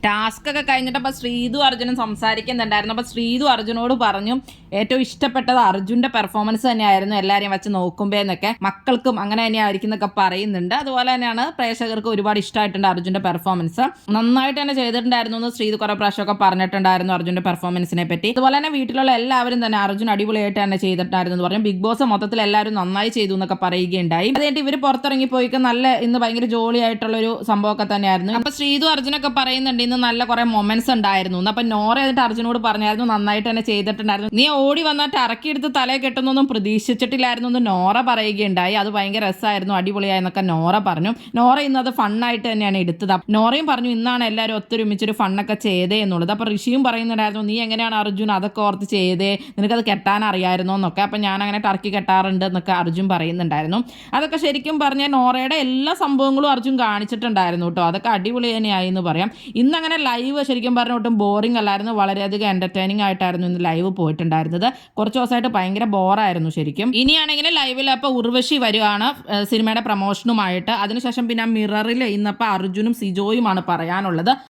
Task ഒക്കെ കഴിഞ്ഞിട്ട് അപ്പോൾ ശ്രീതു അർജുനും സംസാരിക്കുന്നുണ്ടായിരുന്നു. അപ്പോൾ ശ്രീതു അർജുനോട് പറഞ്ഞു ഏറ്റവും ഇഷ്ടപ്പെട്ടത് അർജുൻ്റെ പെർഫോമൻസ് തന്നെയായിരുന്നു എല്ലാവരെയും വെച്ച് നോക്കുമ്പോൾ എന്നൊക്കെ, മക്കൾക്കും അങ്ങനെ തന്നെയായിരിക്കും എന്നൊക്കെ പറയുന്നുണ്ട്. അതുപോലെ തന്നെയാണ് പ്രേക്ഷകർക്ക് ഒരുപാട് ഇഷ്ടമായിട്ടുണ്ട് അർജുൻ്റെ പെർഫോമൻസ്, നന്നായിട്ട് തന്നെ ചെയ്തിട്ടുണ്ടായിരുന്നു എന്ന് ശ്രീതു കുറേ പ്രാവശ്യമൊക്കെ പറഞ്ഞിട്ടുണ്ടായിരുന്നു അർജുൻ്റെ പെർഫോമൻസിനെ പറ്റി. അതുപോലെ തന്നെ വീട്ടിലുള്ള എല്ലാവരും തന്നെ അർജുൻ അടിപൊളിയായിട്ട് തന്നെ ചെയ്തിട്ടായിരുന്നു എന്ന് പറഞ്ഞു. ബിഗ് ബോസ് മൊത്തത്തിൽ എല്ലാവരും നന്നായി ചെയ്തു എന്നൊക്കെ പറയുകയുണ്ടായി. അത് കഴിഞ്ഞിട്ട് ഇവർ പുറത്തിറങ്ങി പോയിക്ക് നല്ല ഇന്ന് ഭയങ്കര ജോളി ആയിട്ടുള്ളൊരു സംഭവമൊക്കെ തന്നെയായിരുന്നു. അപ്പോൾ ശ്രീതു അർജുനൊക്കെ പറയുന്നുണ്ട് ഇന്ന് നല്ല കുറെ മൊമെന്റ്സ് ഉണ്ടായിരുന്നു. അപ്പൊ നോറ എന്നിട്ട് അർജുനോട് പറഞ്ഞായിരുന്നു നന്നായിട്ട് തന്നെ ചെയ്തിട്ടുണ്ടായിരുന്നു, നീ ഓടി വന്നിട്ട് ഇറക്കിയെടുത്ത് തലയെ കെട്ടുന്നൊന്നും പ്രതീക്ഷിച്ചിട്ടില്ലായിരുന്നു എന്ന് നോറ പറയുകയുണ്ടായി. അത് ഭയങ്കര രസമായിരുന്നു, അടിപൊളിയായെന്നൊക്കെ നോറ പറഞ്ഞു. നോറ ഇന്ന് അത് ഫണ്ണായിട്ട് തന്നെയാണ് എടുത്തത്. നോറയും പറഞ്ഞു ഇന്നാണ് എല്ലാവരും ഒത്തൊരുമിച്ചൊരു ഫണ്ണൊക്കെ ചെയ്തേ എന്നുള്ളത്. അപ്പൊ ഋഷിയും പറയുന്നുണ്ടായിരുന്നു നീ എങ്ങനെയാണ് അർജുൻ അതൊക്കെ ഓർത്ത് ചെയ്തേ, നിനക്കത് കെട്ടാൻ അറിയായിരുന്നോ എന്നൊക്കെ. അപ്പൊ ഞാൻ അങ്ങനെ ടർക്കി കെട്ടാറുണ്ട് എന്നൊക്കെ അർജുൻ പറയുന്നുണ്ടായിരുന്നു. അതൊക്കെ ശരിക്കും പറഞ്ഞാൽ നോറയുടെ എല്ലാ സംഭവങ്ങളും അർജുൻ കാണിച്ചിട്ടുണ്ടായിരുന്നു കേട്ടോ. അതൊക്കെ അടിപൊളി തന്നെയായി എന്ന് പറയാം. ഇന്നങ്ങനെ ലൈവ് ശരിക്കും പറഞ്ഞ ഒട്ടും ബോറിംഗ് അല്ലായിരുന്നു, വളരെയധികം എന്റർടൈനിങ് ആയിട്ടായിരുന്നു ഇന്ന് ലൈവ് പോയിട്ടുണ്ടായിരുന്നത്. കുറച്ച് ദിവസമായിട്ട് ഭയങ്കര ബോറായിരുന്നു ശരിക്കും. ഇനിയാണെങ്കിൽ ലൈവിൽ അപ്പോൾ ഉർവശി വരുവാണ് സിനിമയുടെ പ്രൊമോഷനുമായിട്ട്. അതിനുശേഷം പിന്നെ മിററിൽ ഇന്നപ്പോൾ അർജുനും സിജോയുമാണ് പറയാനുള്ളത്.